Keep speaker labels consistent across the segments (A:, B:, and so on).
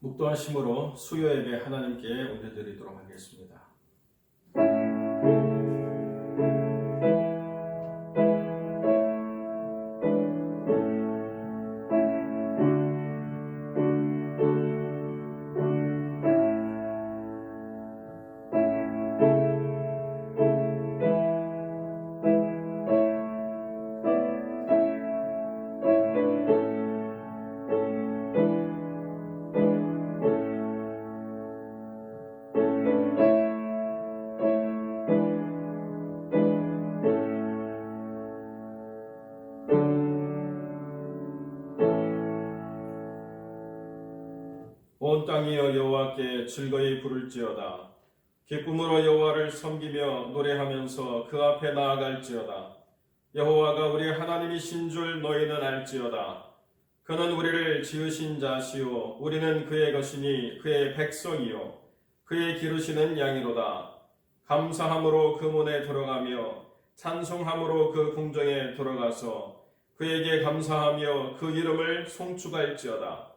A: 묵도하심으로 수요 예배 하나님께 올려드리도록 하겠습니다. 온 땅이여 여호와께 즐거이 부를지어다. 기쁨으로 여호와를 섬기며 노래하면서 그 앞에 나아갈지어다. 여호와가 우리 하나님이신 줄 너희는 알지어다. 그는 우리를 지으신 자시요 우리는 그의 것이니 그의 백성이요 그의 기르시는 양이로다. 감사함으로 그 문에 들어가며 찬송함으로 그 궁정에 들어가서 그에게 감사하며 그 이름을 송축할지어다.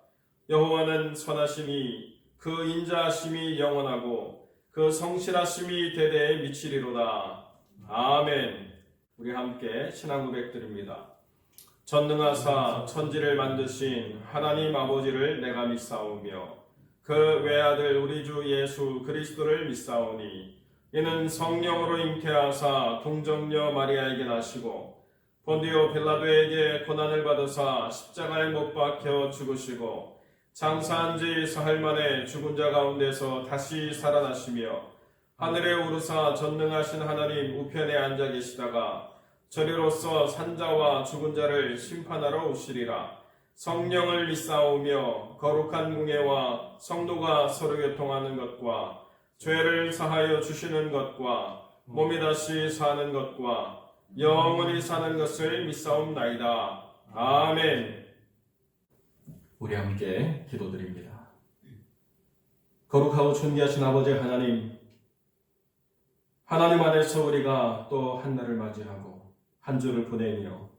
A: 여호와는 선하심이 그 인자하심이 영원하고 그 성실하심이 대대에 미치리로다. 아멘. 우리 함께 신앙 고백드립니다. 전능하사 천지를 만드신 하나님 아버지를 내가 믿사오며 그 외아들 우리 주 예수 그리스도를 믿사오니 이는 성령으로 잉태하사 동정녀 마리아에게 나시고 본디오 빌라도에게 고난을 받으사 십자가에 못 박혀 죽으시고 장사한 지 사흘 만에 죽은 자 가운데서 다시 살아나시며 하늘에 오르사 전능하신 하나님 우편에 앉아 계시다가 저리로서 산자와 죽은 자를 심판하러 오시리라. 성령을 믿사오며 거룩한 공예와 성도가 서로 교통하는 것과 죄를 사하여 주시는 것과 몸이 다시 사는 것과 영원히 사는 것을 믿사옵나이다. 아멘. 우리 함께 기도드립니다. 거룩하고 존귀하신 아버지 하나님, 하나님 안에서 우리가 또 한 날을 맞이하고 한 주를 보내며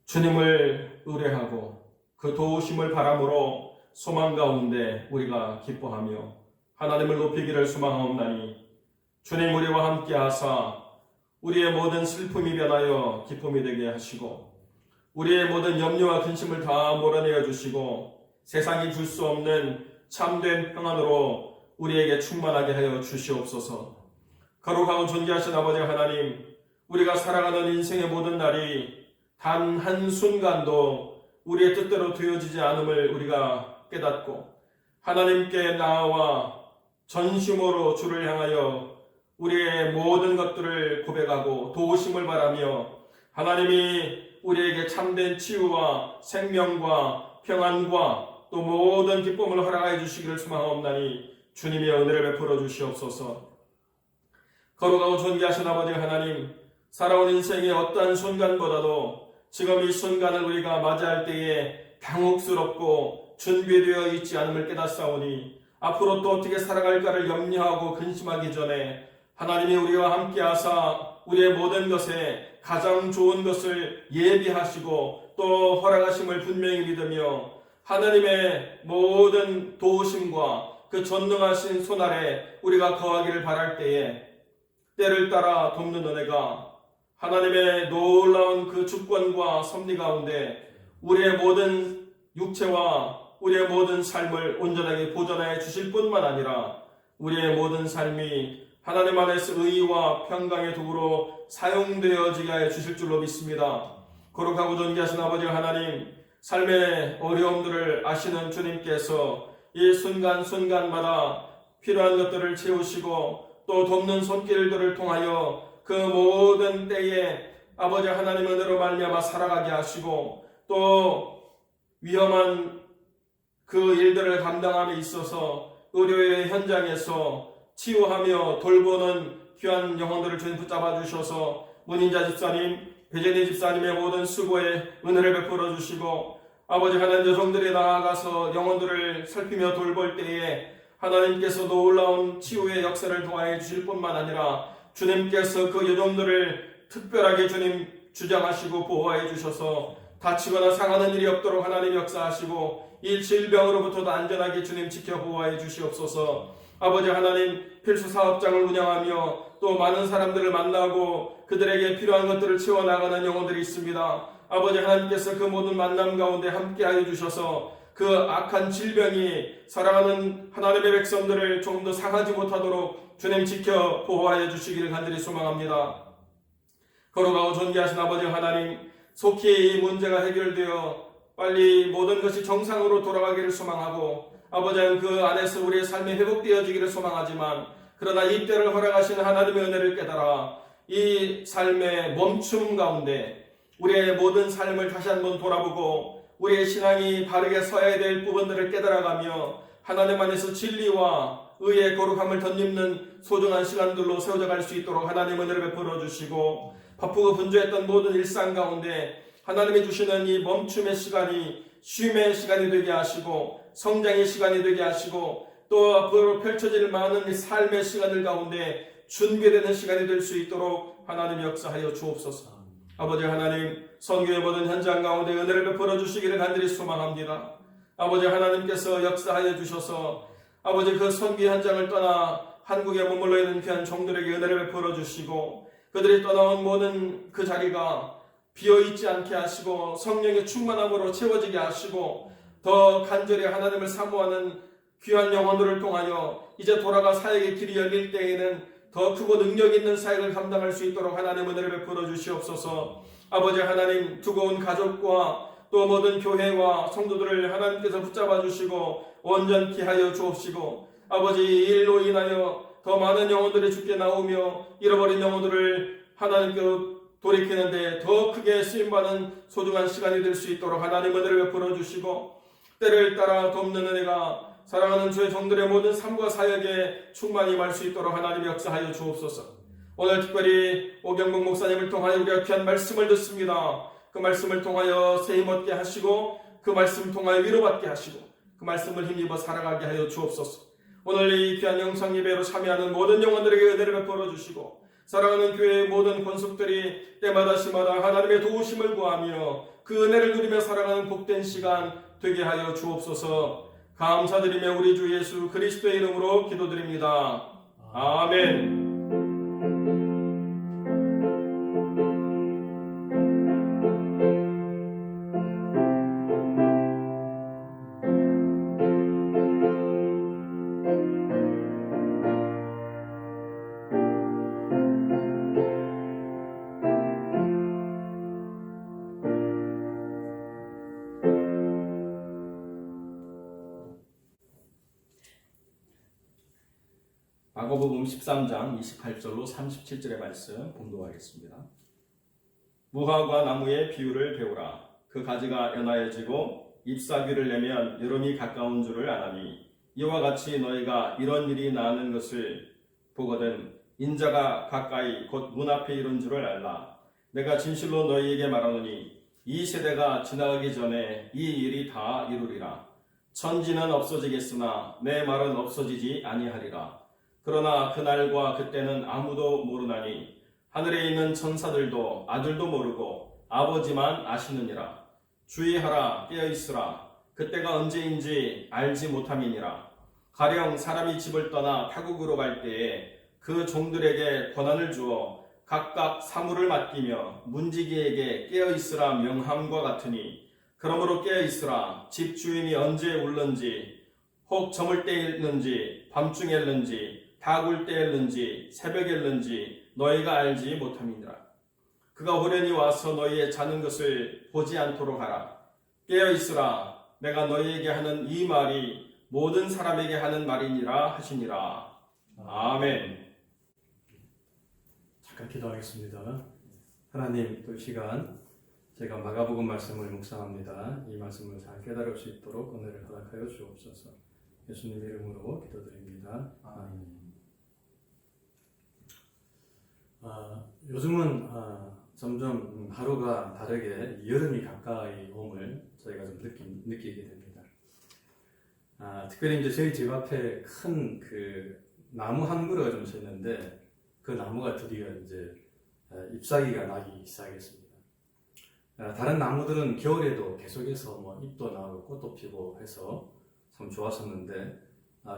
A: 주님을 의뢰하고 그 도우심을 바람으로 소망 가운데 우리가 기뻐하며 하나님을 높이기를 소망하옵나니 주님 우리와 함께 하사 우리의 모든 슬픔이 변하여 기쁨이 되게 하시고 우리의 모든 염려와 근심을 다 몰아내어 주시고 세상이 줄 수 없는 참된 평안으로 우리에게 충만하게 하여 주시옵소서. 거룩하고 존귀하신 아버지 하나님, 우리가 살아가는 인생의 모든 날이 단 한순간도 우리의 뜻대로 되어지지 않음을 우리가 깨닫고 하나님께 나아와 전심으로 주를 향하여 우리의 모든 것들을 고백하고 도우심을 바라며 하나님이 우리에게 참된 치유와 생명과 평안과 또 모든 기쁨을 허락하여 주시기를 소망하옵나니 주님의 은혜를 베풀어 주시옵소서. 거룩하고 존귀하신 아버지 하나님, 살아온 인생의 어떠한 순간보다도 지금 이 순간을 우리가 맞이할 때에 당혹스럽고 준비되어 있지 않음을 깨닫사오니 앞으로 또 어떻게 살아갈까를 염려하고 근심하기 전에 하나님이 우리와 함께 하사 우리의 모든 것에 가장 좋은 것을 예비하시고 또 허락하심을 분명히 믿으며 하나님의 모든 도우심과 그 전능하신 손 아래 우리가 거하기를 바랄 때에 때를 따라 돕는 은혜가 하나님의 놀라운 그 주권과 섭리 가운데 우리의 모든 육체와 우리의 모든 삶을 온전하게 보존해 주실 뿐만 아니라 우리의 모든 삶이 하나님 안에서 의와 평강의 도구로 사용되어지게 하여 주실 줄로 믿습니다. 거룩하고 존귀하신 아버지 하나님, 삶의 어려움들을 아시는 주님께서 이 순간순간마다 필요한 것들을 채우시고 또 돕는 손길들을 통하여 그 모든 때에 아버지 하나님의 은혜로 말미암아 살아가게 하시고 또 위험한 그 일들을 감당함에 있어서 의료의 현장에서 치유하며 돌보는 귀한 영혼들을 주님 붙잡아 주셔서 문인자 집사님, 배재니 집사님의 모든 수고에 은혜를 베풀어 주시고 아버지 하나님 여종들이 나아가서 영혼들을 살피며 돌볼 때에 하나님께서 놀라운 치유의 역사를 도와해 주실 뿐만 아니라 주님께서 그 여종들을 특별하게 주님 주장하시고 보호해 주셔서 다치거나 상하는 일이 없도록 하나님 역사하시고 이 질병으로부터도 안전하게 주님 지켜 보호하여 주시옵소서. 아버지 하나님, 필수 사업장을 운영하며 또 많은 사람들을 만나고 그들에게 필요한 것들을 채워나가는 영혼들이 있습니다. 아버지 하나님께서 그 모든 만남 가운데 함께하여 주셔서 그 악한 질병이 사랑하는 하나님의 백성들을 조금 더 상하지 못하도록 주님 지켜 보호하여 주시기를 간절히 소망합니다. 거룩하고 존귀하신 아버지 하나님, 속히 이 문제가 해결되어 빨리 모든 것이 정상으로 돌아가기를 소망하고 아버지는 그 안에서 우리의 삶이 회복되어지기를 소망하지만 그러나 이 때를 허락하신 하나님의 은혜를 깨달아 이 삶의 멈춤 가운데 우리의 모든 삶을 다시 한번 돌아보고 우리의 신앙이 바르게 서야 될 부분들을 깨달아가며 하나님 안에서 진리와 의의 거룩함을 덧입는 소중한 시간들로 세워져 갈 수 있도록 하나님 은혜를 베풀어 주시고 바쁘고 분주했던 모든 일상 가운데 하나님이 주시는 이 멈춤의 시간이 쉼의 시간이 되게 하시고 성장의 시간이 되게 하시고 또 앞으로 펼쳐질 많은 이 삶의 시간들 가운데 준비되는 시간이 될 수 있도록 하나님 역사하여 주옵소서. 아버지 하나님, 선교의 모든 현장 가운데 은혜를 베풀어 주시기를 간절히 소망합니다. 아버지 하나님께서 역사하여 주셔서 아버지 그 선교 현장을 떠나 한국에 머물러 있는 귀한 종들에게 은혜를 베풀어 주시고 그들이 떠나온 모든 그 자리가 비어있지 않게 하시고 성령의 충만함으로 채워지게 하시고 더 간절히 하나님을 사모하는 귀한 영혼들을 통하여 이제 돌아가 사역의 길이 열릴 때에는 더 크고 능력 있는 사역을 감당할 수 있도록 하나님 은혜를 베풀어 주시옵소서. 아버지 하나님, 두고 온 가족과 또 모든 교회와 성도들을 하나님께서 붙잡아 주시고 온전케 하여 주옵시고 아버지 이 일로 인하여 더 많은 영혼들이 주께 나오며 잃어버린 영혼들을 하나님께로 돌이키는데 더 크게 쓰임받는 소중한 시간이 될 수 있도록 하나님 은혜를 베풀어 주시고 때를 따라 돕는 은혜가 사랑하는 주의 종들의 모든 삶과 사역에 충만히 임할 수 있도록 하나님 역사하여 주옵소서. 오늘 특별히 오경복 목사님을 통하여 우리가 귀한 말씀을 듣습니다. 그 말씀을 통하여 세임 얻게 하시고 그 말씀 통하여 위로받게 하시고 그 말씀을 힘입어 살아가게 하여 주옵소서. 오늘 이 귀한 영상 예배로 참여하는 모든 영혼들에게 은혜를 베풀어 주시고 사랑하는 교회의 모든 권속들이 때마다 시마다 하나님의 도우심을 구하며 그 은혜를 누리며 살아가는 복된 시간 되게 하여 주옵소서. 감사드리며 우리 주 예수 그리스도의 이름으로 기도드립니다. 아멘. 마가복음 13장 28절로 37절의 말씀 봉독하겠습니다. 무화과 나무의 비유를 배우라. 그 가지가 연하여지고 잎사귀를 내면 여름이 가까운 줄을 아나니 이와 같이 너희가 이런 일이 나는 것을 보거든 인자가 가까이 곧 문 앞에 이른 줄을 알라. 내가 진실로 너희에게 말하노니 이 세대가 지나가기 전에 이 일이 다 이루리라. 천지는 없어지겠으나 내 말은 없어지지 아니하리라. 그러나 그날과 그때는 아무도 모르나니 하늘에 있는 천사들도 아들도 모르고 아버지만 아시느니라. 주의하라, 깨어있으라. 그때가 언제인지 알지 못함이니라. 가령 사람이 집을 떠나 타국으로 갈 때에 그 종들에게 권한을 주어 각각 사물을 맡기며 문지기에게 깨어있으라 명함과 같으니 그러므로 깨어있으라. 집 주인이 언제 울는지 혹 저물 때일는지 밤중에 일는지 닭울 때일는지 새벽에 일는지 너희가 알지 못함이니라. 그가 호련히 와서 너희의 자는 것을 보지 않도록 하라. 깨어있으라. 내가 너희에게 하는 이 말이 모든 사람에게 하는 말이니라 하시니라. 아멘.
B: 잠깐 기도하겠습니다. 하나님, 또 시간 제가 마가복음 말씀을 묵상합니다. 이 말씀을 잘 깨달을 수 있도록 은혜를 허락하여 주옵소서. 예수님 이름으로 기도드립니다. 아멘. 요즘은 점점 하루가 다르게 여름이 가까이 옴을 저희가 좀 느끼게 됩니다. 특별히 이제 저희 집 앞에 큰 그 나무 한 그루가 좀 섰는데 그 나무가 드디어 이제 잎사귀가 나기 시작했습니다. 다른 나무들은 겨울에도 계속해서 뭐 잎도 나오고 꽃도 피고 해서 참 좋았었는데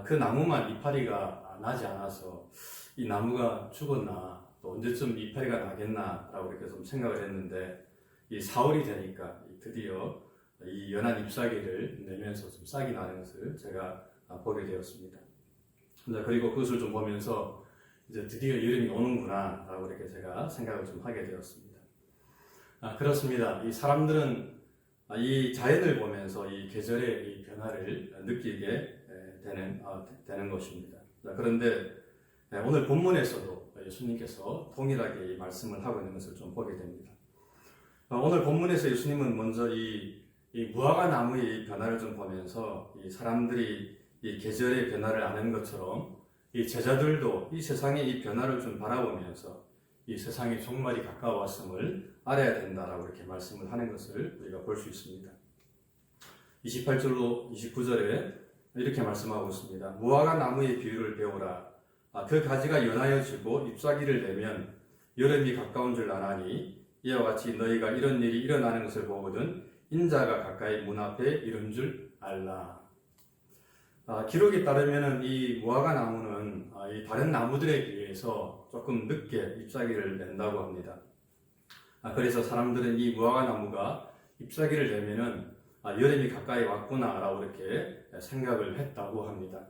B: 그 나무만 이파리가 나지 않아서 이 나무가 죽었나 또 언제쯤 이파리가 나겠나라고 이렇게 좀 생각을 했는데 이 4월이 되니까 드디어 이 연한 잎사귀를 내면서 좀 싹이 나는 것을 제가 보게 되었습니다. 그리고 그것을 좀 보면서 이제 드디어 여름이 오는구나라고 이렇게 제가 생각을 좀 하게 되었습니다. 그렇습니다. 이 사람들은 이 자연을 보면서 이 계절의 이 변화를 느끼게 되는 것입니다. 그런데 오늘 본문에서도 예수님께서 동일하게 이 말씀을 하고 있는 것을 좀 보게 됩니다. 오늘 본문에서 예수님은 먼저 이 무화과 나무의 변화를 좀 보면서 이 사람들이 이 계절의 변화를 아는 것처럼 이 제자들도 이 세상의 이 변화를 좀 바라보면서 이 세상의 종말이 가까웠음을 알아야 된다라고 이렇게 말씀을 하는 것을 우리가 볼 수 있습니다. 28절로 29절에 이렇게 말씀하고 있습니다. 무화과 나무의 비유를 배우라. 그 가지가 연하여지고 잎사귀를 내면 여름이 가까운 줄 아나니 이와 같이 너희가 이런 일이 일어나는 것을 보거든 인자가 가까이 문 앞에 이른 줄 알라. 기록에 따르면 이 무화과 나무는 이 다른 나무들에 비해서 조금 늦게 잎사귀를 낸다고 합니다. 그래서 사람들은 이 무화과 나무가 잎사귀를 내면은 여름이 가까이 왔구나라고 이렇게 생각을 했다고 합니다.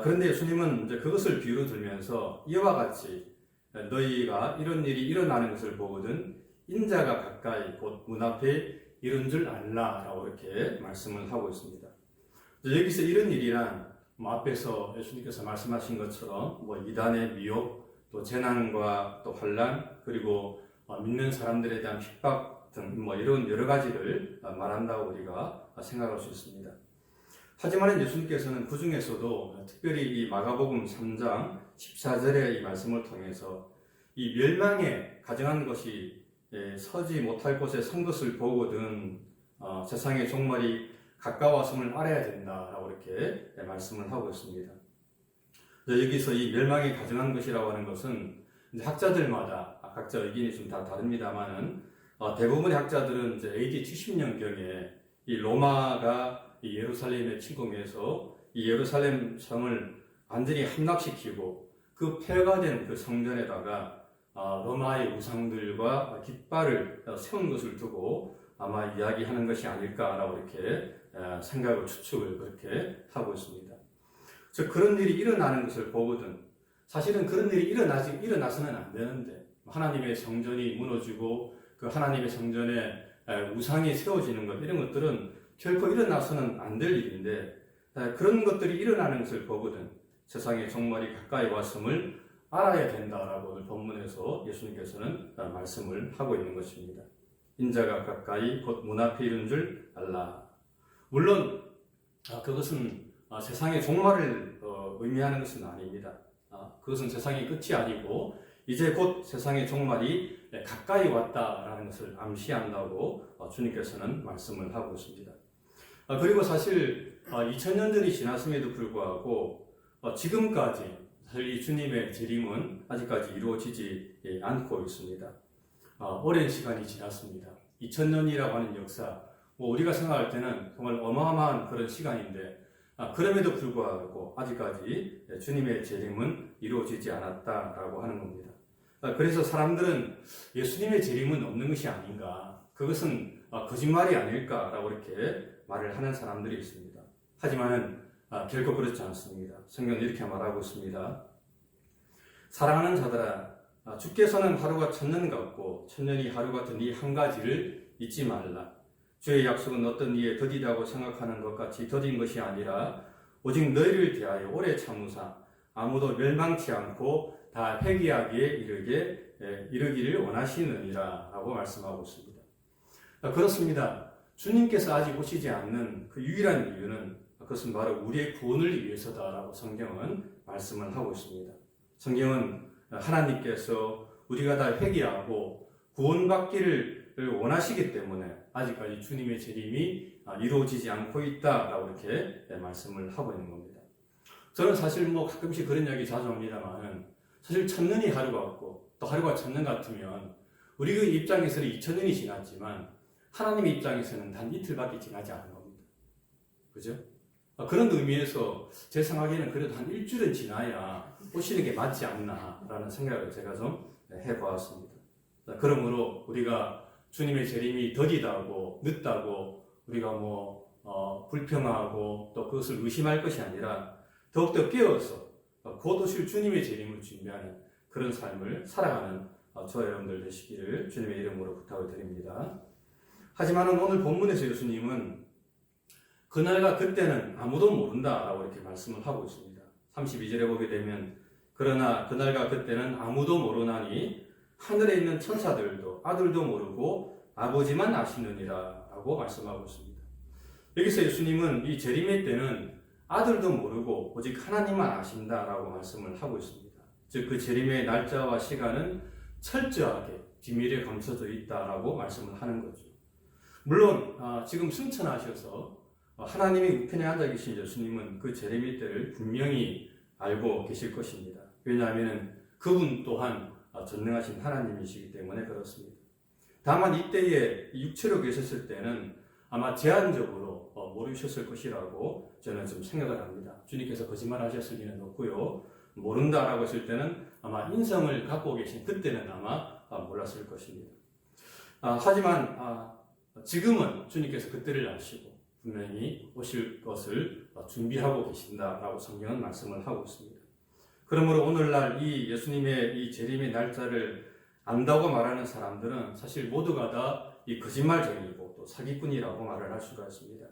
B: 그런데 예수님은 이제 그것을 비유로 들면서 이와 같이 너희가 이런 일이 일어나는 것을 보거든 인자가 가까이 곧 문 앞에 이른 줄 알라라고 이렇게 말씀을 하고 있습니다. 여기서 이런 일이란 앞에서 예수님께서 말씀하신 것처럼 이단의 미혹, 또 재난과 또 환난, 그리고 믿는 사람들에 대한 핍박 등 이런 여러 가지를 말한다고 우리가 생각할 수 있습니다. 하지만 예수님께서는 그 중에서도 특별히 이 마가복음 3장 14절의 이 말씀을 통해서 이 멸망에 가정한 것이 서지 못할 곳에 선 것을 보거든 세상의 종말이 가까웠음을 알아야 된다라고 이렇게 말씀을 하고 있습니다. 여기서 이 멸망에 가정한 것이라고 하는 것은 학자들마다 각자 의견이 좀 다 다릅니다만은 대부분의 학자들은 이제 AD 70년경에 이 로마가 이 예루살렘에 침공해서 이 예루살렘 성을 완전히 함락시키고 그 폐허된 그 성전에다가 로마의 우상들과 깃발을 세운 것을 두고 아마 이야기하는 것이 아닐까라고 이렇게 생각을 추측을 그렇게 하고 있습니다. 즉 그런 일이 일어나는 것을 보거든 사실은 그런 일이 일어나서는 안 되는데 하나님의 성전이 무너지고 그 하나님의 성전에 우상이 세워지는 것 이런 것들은 결코 일어나서는 안 될 일인데 그런 것들이 일어나는 것을 보거든 세상의 종말이 가까이 왔음을 알아야 된다라고 오늘 본문에서 예수님께서는 말씀을 하고 있는 것입니다. 인자가 가까이 곧 문 앞에 이른 줄 알라. 물론 그것은 세상의 종말을 의미하는 것은 아닙니다. 그것은 세상의 끝이 아니고 이제 곧 세상의 종말이 가까이 왔다라는 것을 암시한다고 주님께서는 말씀을 하고 있습니다. 그리고 사실 2000년 전이 지났음에도 불구하고 지금까지 사실 이 주님의 재림은 아직까지 이루어지지 않고 있습니다. 오랜 시간이 지났습니다. 2000년이라고 하는 역사, 우리가 생각할 때는 정말 어마어마한 그런 시간인데 그럼에도 불구하고 아직까지 주님의 재림은 이루어지지 않았다라고 하는 겁니다. 그래서 사람들은 예수님의 재림은 없는 것이 아닌가, 그것은 거짓말이 아닐까라고 이렇게 말을 하는 사람들이 있습니다. 하지만은 결코 그렇지 않습니다. 성경은 이렇게 말하고 있습니다. 사랑하는 자들아, 주께서는 하루가 천년 같고 천년이 하루 같은 이 한 가지를 잊지 말라. 주의 약속은 어떤 이에 더디다고 생각하는 것 같이 더딘 것이 아니라 오직 너희를 대하여 오래 참으사 아무도 멸망치 않고 다 회개하기에 이르기를 원하시느니라 라고 말씀하고 있습니다. 그렇습니다. 주님께서 아직 오시지 않는 그 유일한 이유는 그것은 바로 우리의 구원을 위해서다라고 성경은 말씀을 하고 있습니다. 성경은 하나님께서 우리가 다 회개하고 구원받기를 원하시기 때문에 아직까지 주님의 재림이 이루어지지 않고 있다라고 이렇게 말씀을 하고 있는 겁니다. 저는 사실 가끔씩 그런 이야기 자주 합니다만 사실 1000년이 하루 같고 또 하루가 1000년 같으면 우리 그 입장에서는 2000년이 지났지만 하나님의 입장에서는 단 이틀밖에 지나지 않은 겁니다. 그죠? 그런 의미에서 제 생각에는 그래도 한 일주일은 지나야 오시는 게 맞지 않나라는 생각을 제가 좀 해보았습니다. 그러므로 우리가 주님의 재림이 더디다고 늦다고 우리가 불평하고 또 그것을 의심할 것이 아니라 더욱더 깨어서 곧 오실 주님의 재림을 준비하는 그런 삶을 살아가는 저와 여러분들 되시기를 주님의 이름으로 부탁을 드립니다. 하지만 오늘 본문에서 예수님은 그날과 그때는 아무도 모른다라고 이렇게 말씀을 하고 있습니다. 32절에 보게 되면 그러나 그날과 그때는 아무도 모르나니 하늘에 있는 천사들도 아들도 모르고 아버지만 아시느니라 라고 말씀하고 있습니다. 여기서 예수님은 이 재림의 때는 아들도 모르고 오직 하나님만 아신다라고 말씀을 하고 있습니다. 즉 그 재림의 날짜와 시간은 철저하게 비밀에 감춰져 있다라고 말씀을 하는 거죠. 물론 지금 승천하셔서 하나님의 우편에 앉아 계신 예수님은 그 재림의 때를 분명히 알고 계실 것입니다. 왜냐하면 그분 또한 전능하신 하나님이시기 때문에 그렇습니다. 다만 이때에 육체로 계셨을 때는 아마 제한적으로 모르셨을 것이라고 저는 좀 생각을 합니다. 주님께서 거짓말하셨을 리는 없고요. 모른다라고 했을 때는 아마 인성을 갖고 계신 그때는 아마 몰랐을 것입니다. 하지만 지금은 주님께서 그때를 아시고 분명히 오실 것을 준비하고 계신다라고 성경은 말씀을 하고 있습니다. 그러므로 오늘날 이 예수님의 이 재림의 날짜를 안다고 말하는 사람들은 사실 모두가 다 이 거짓말쟁이고 또 사기꾼이라고 말을 할 수가 있습니다.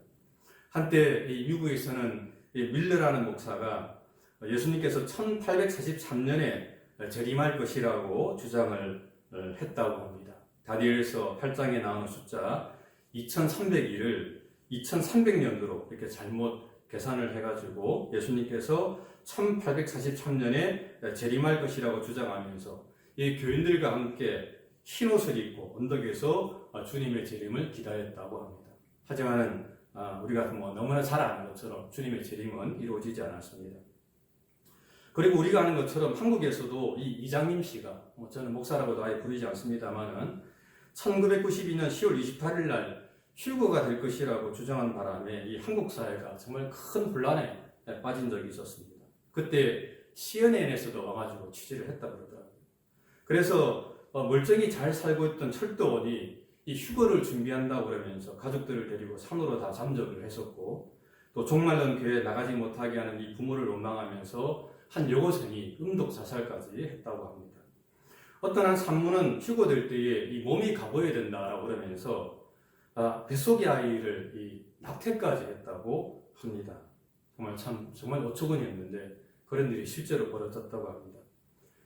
B: 한때 이 미국에서는 밀러라는 목사가 예수님께서 1843년에 재림할 것이라고 주장을 했다고 합니다. 다니엘서 8장에 나오는 숫자 2301을 2300년도로 이렇게 잘못 계산을 해가지고 예수님께서 1843년에 재림할 것이라고 주장하면서 이 교인들과 함께 흰 옷을 입고 언덕에서 주님의 재림을 기다렸다고 합니다. 하지만 우리가 너무나 잘 아는 것처럼 주님의 재림은 이루어지지 않았습니다. 그리고 우리가 아는 것처럼 한국에서도 이 이장림 씨가 저는 목사라고도 아예 부르지 않습니다만은 1992년 10월 28일 날 휴거가 될 것이라고 주장한 바람에 이 한국 사회가 정말 큰 혼란에 빠진 적이 있었습니다. 그때 CNN에서도 와가지고 취재를 했다 그러더라고요. 그래서 멀쩡히 잘 살고 있던 철도원이 이 휴거를 준비한다고 그러면서 가족들을 데리고 산으로 다 잠적을 했었고 또 종말론 교회에 나가지 못하게 하는 이 부모를 원망하면서 한 여고생이 음독 자살까지 했다고 합니다. 어떤 한 산모는 휴거될 때에 이 몸이 가보여야 된다라고 그러면서 뱃속의 아이를 이 낙태까지 했다고 합니다. 정말 어처구니였는데 그런 일이 실제로 벌어졌다고 합니다.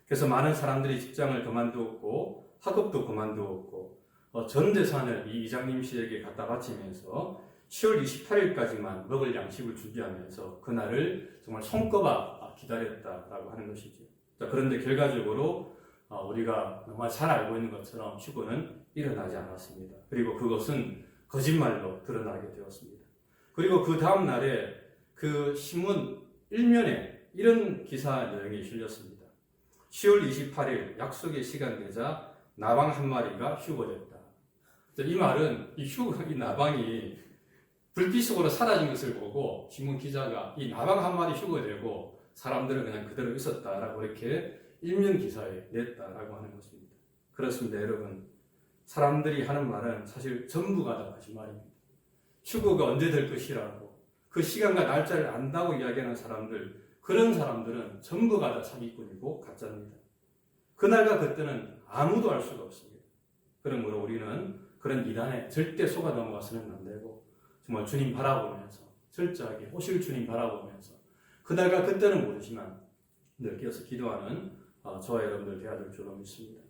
B: 그래서 많은 사람들이 직장을 그만두었고 학업도 그만두었고 전 재산을 이 이장님 씨에게 갖다 바치면서 10월 28일까지만 먹을 양식을 준비하면서 그날을 정말 손꼽아 기다렸다라고 하는 것이죠. 그런데 결과적으로 우리가 정말 잘 알고 있는 것처럼 휴거는 일어나지 않았습니다. 그리고 그것은 거짓말로 드러나게 되었습니다. 그리고 그 다음 날에 그 신문 일면에 이런 기사 내용이 실렸습니다. 10월 28일 약속의 시간 되자 나방 한 마리가 휴거됐다. 이 말은 이 나방이 불빛 속으로 사라진 것을 보고 신문 기자가 이 나방 한 마리 휴거되고 사람들은 그냥 그대로 있었다라고 이렇게 일면 기사에 냈다라고 하는 것입니다. 그렇습니다, 여러분. 사람들이 하는 말은 사실 전부가 다 거짓말입니다. 휴거가 언제 될 것이라고 그 시간과 날짜를 안다고 이야기하는 사람들, 그런 사람들은 전부가 다 사기꾼이고 가짜입니다. 그날과 그때는 아무도 알 수가 없습니다. 그러므로 우리는 그런 이단에 절대 속아 넘어가서는 안 되고 정말 주님 바라보면서 철저하게 오실 주님 바라보면서 그날과 그때는 모르지만 늘 깨어서 기도하는 저와 여러분들 되어야 될 줄로 믿습니다.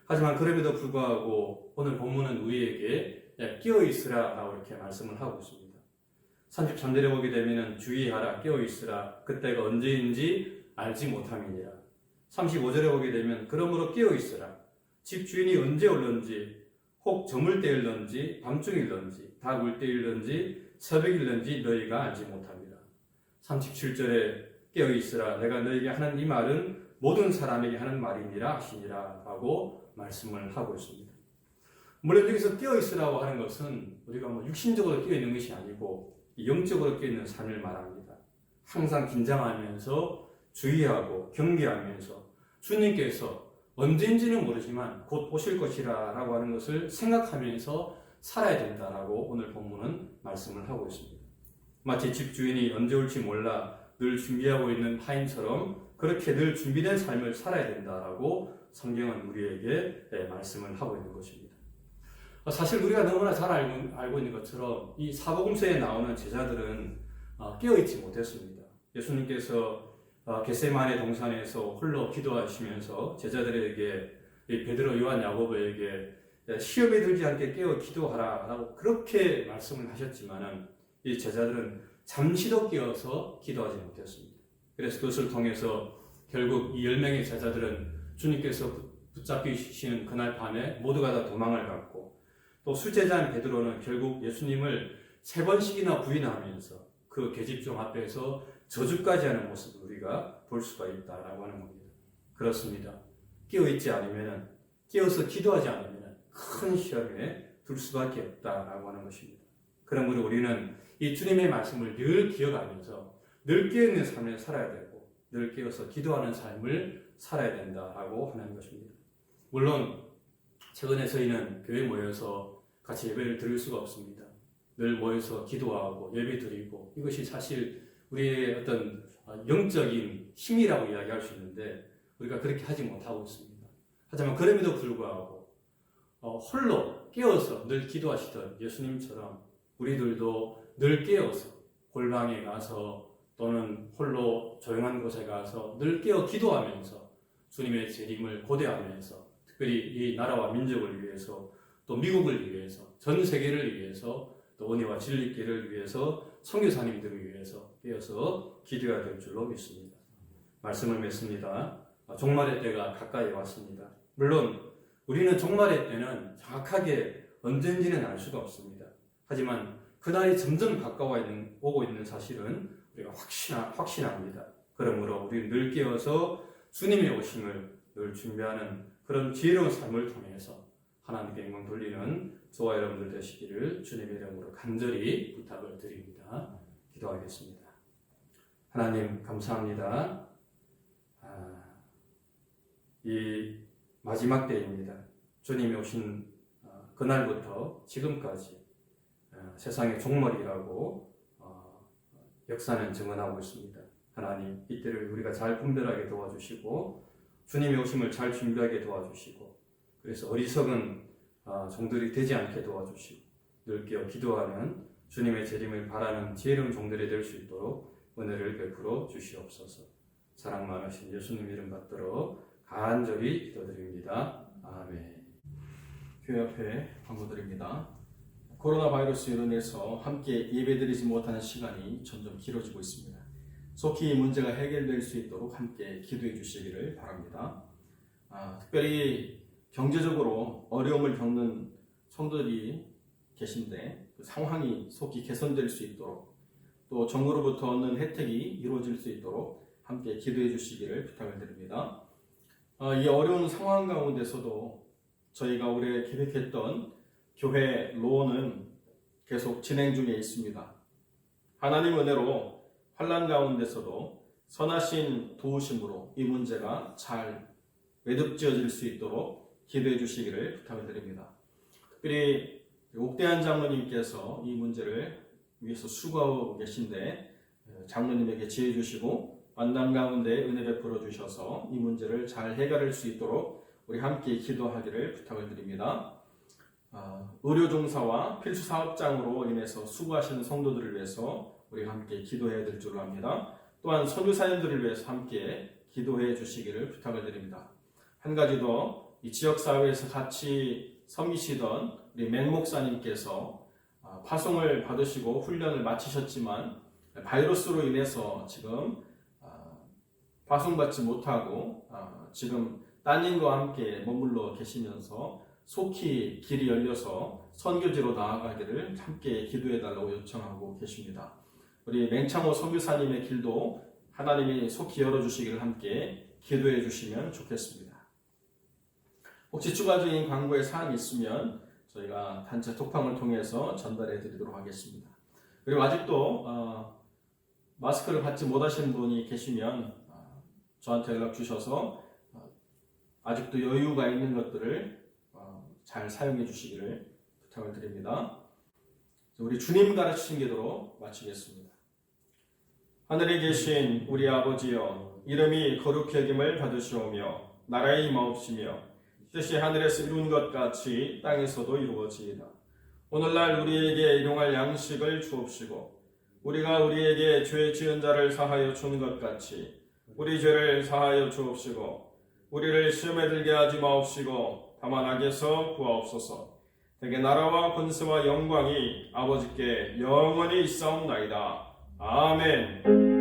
B: 하지만 그럼에도 불구하고 오늘 본문은 우리에게 깨어있으라 라고 이렇게 말씀을 하고 있습니다. 33절에 보게 되면 주의하라 깨어있으라 그때가 언제인지 알지 못함이니라. 35절에 보게 되면 그러므로 깨어있으라 집 주인이 언제 올런지 혹 저물 때일런지 밤중일런지 닭 울 때일런지 새벽일런지 너희가 알지 못합니다. 37절에 깨어있으라 내가 너희에게 하는 이 말은 모든 사람에게 하는 말이니라 하시니라 라고 말씀을 하고 있습니다. 물론 여기서 깨어있으라고 하는 것은 우리가 뭐 육신적으로 깨어있는 것이 아니고 영적으로 깨어있는 삶을 말합니다. 항상 긴장하면서 주의하고 경계하면서 주님께서 언제인지는 모르지만 곧 오실 것이라고 하는 것을 생각하면서 살아야 된다라고 오늘 본문은 말씀을 하고 있습니다. 마치 집주인이 언제 올지 몰라 늘 준비하고 있는 하인처럼 그렇게 늘 준비된 삶을 살아야 된다라고 성경은 우리에게 말씀을 하고 있는 것입니다. 사실 우리가 너무나 잘 알고 있는 것처럼 이 사복음서에 나오는 제자들은 깨어있지 못했습니다. 예수님께서 겟세마네 동산에서 홀로 기도하시면서 제자들에게 베드로, 요한, 야고보에게 시험에 들지 않게 깨어 기도하라라고 그렇게 말씀을 하셨지만은 이 제자들은 잠시도 깨어서 기도하지 못했습니다. 그래서 그것을 통해서 결국 이 10명의 제자들은 주님께서 붙잡히시는 그날 밤에 모두가 다 도망을 갔고 또 수제자인 베드로는 결국 예수님을 3번씩이나 부인하면서 그 계집종 앞에서 저주까지 하는 모습을 우리가 볼 수가 있다라고 하는 겁니다. 그렇습니다. 깨어있지 않으면, 깨어서 기도하지 않으면 큰 시험에 둘 수밖에 없다라고 하는 것입니다. 그러므로 우리는 이 주님의 말씀을 늘 기억하면서 늘 깨어있는 삶을 살아야 되고 늘 깨어서 기도하는 삶을 살아야 된다라고 하는 것입니다. 물론 최근에 저희는 교회에 모여서 같이 예배를 드릴 수가 없습니다. 늘 모여서 기도하고 예배 드리고 이것이 사실 우리의 어떤 영적인 힘이라고 이야기할 수 있는데 우리가 그렇게 하지 못하고 있습니다. 하지만 그럼에도 불구하고 홀로 깨어서 늘 기도하시던 예수님처럼 우리들도 늘 깨어서 골방에 가서 또는 홀로 조용한 곳에 가서 늘 깨어 기도하면서 주님의 재림을 고대하면서 특별히 이 나라와 민족을 위해서 또 미국을 위해서 전 세계를 위해서 또 은혜와 진리길을 위해서 선교사님들을 위해서 깨어서 기도해야 될 줄로 믿습니다. 말씀을 맺습니다. 종말의 때가 가까이 왔습니다. 물론 우리는 종말의 때는 정확하게 언제인지는 알 수가 없습니다. 하지만 그날이 점점 오고 있는 사실은 우리가 확신합니다. 그러므로 우리는 늘 깨어서 주님의 오심을 늘 준비하는 그런 지혜로운 삶을 통해서 하나님께 영광 돌리는 저와 여러분들 되시기를 주님의 이름으로 간절히 부탁을 드립니다. 기도하겠습니다. 하나님 감사합니다. 이 마지막 때입니다. 주님이 오신 그날부터 지금까지 세상의 종말이라고 역사는 증언하고 있습니다. 하나님 이 때를 우리가 잘 분별하게 도와주시고 주님의 오심을 잘 준비하게 도와주시고 그래서 어리석은 종들이 되지 않게 도와주시고 늘 깨어 기도하는 주님의 재림을 바라는 지혜로운 종들이 될 수 있도록 은혜를 베풀어 주시옵소서. 사랑 많으신 예수님 이름 받들어 간절히 기도드립니다. 아멘.
A: 교회 앞에 광고드립니다. 코로나 바이러스로 인해서 함께 예배드리지 못하는 시간이 점점 길어지고 있습니다. 속히 이 문제가 해결될 수 있도록 함께 기도해 주시기를 바랍니다. 특별히 경제적으로 어려움을 겪는 성도들이 계신데 그 상황이 속히 개선될 수 있도록 또 정부로부터 얻는 혜택이 이루어질 수 있도록 함께 기도해 주시기를 부탁을 드립니다. 이 어려운 상황 가운데서도 저희가 올해 계획했던 교회 로원은 계속 진행 중에 있습니다. 하나님 은혜로 환난 가운데서도 선하신 도우심으로 이 문제가 잘 매듭지어질 수 있도록 기도해 주시기를 부탁을 드립니다. 특별히 옥대한 장로님께서 이 문제를 위해서 수고하고 계신데 장로님에게 지혜 주시고 만남 가운데 은혜 베풀어 주셔서 이 문제를 잘 해결할 수 있도록 우리 함께 기도하기를 부탁을 드립니다. 의료종사와 필수사업장으로 인해서 수고하시는 성도들을 위해서 우리 함께 기도해야 될 줄로 압니다. 또한 선교사님들을 위해서 함께 기도해 주시기를 부탁을 드립니다. 한 가지 더 이 지역사회에서 같이 섬기시던 우리 맹 목사님께서 파송을 받으시고 훈련을 마치셨지만 바이러스로 인해서 지금 파송받지 못하고 지금 따님과 함께 머물러 계시면서 속히 길이 열려서 선교지로 나아가기를 함께 기도해달라고 요청하고 계십니다. 우리 맹창호 선교사님의 길도 하나님이 속히 열어주시기를 함께 기도해 주시면 좋겠습니다. 혹시 추가적인 광고의 사항이 있으면 저희가 단체 톡방을 통해서 전달해 드리도록 하겠습니다. 그리고 아직도 마스크를 받지 못하신 분이 계시면 저한테 연락 주셔서 아직도 여유가 있는 것들을 잘 사용해 주시기를 부탁을 드립니다. 우리 주님 가르치신 기도로 마치겠습니다. 하늘에 계신 우리 아버지여, 이름이 거룩히 여김을 받으시오며 나라의 임하옵시며 뜻이 하늘에서 이룬 것 같이 땅에서도 이루어지이다. 오늘날 우리에게 일용할 양식을 주옵시고 우리가 우리에게 죄 지은 자를 사하여 주는 것 같이 우리 죄를 사하여 주옵시고 우리를 시험에 들게 하지 마옵시고 다만 악에서 구하옵소서. 대개 나라와 권세와 영광이 아버지께 영원히 있사옵나이다. 아멘.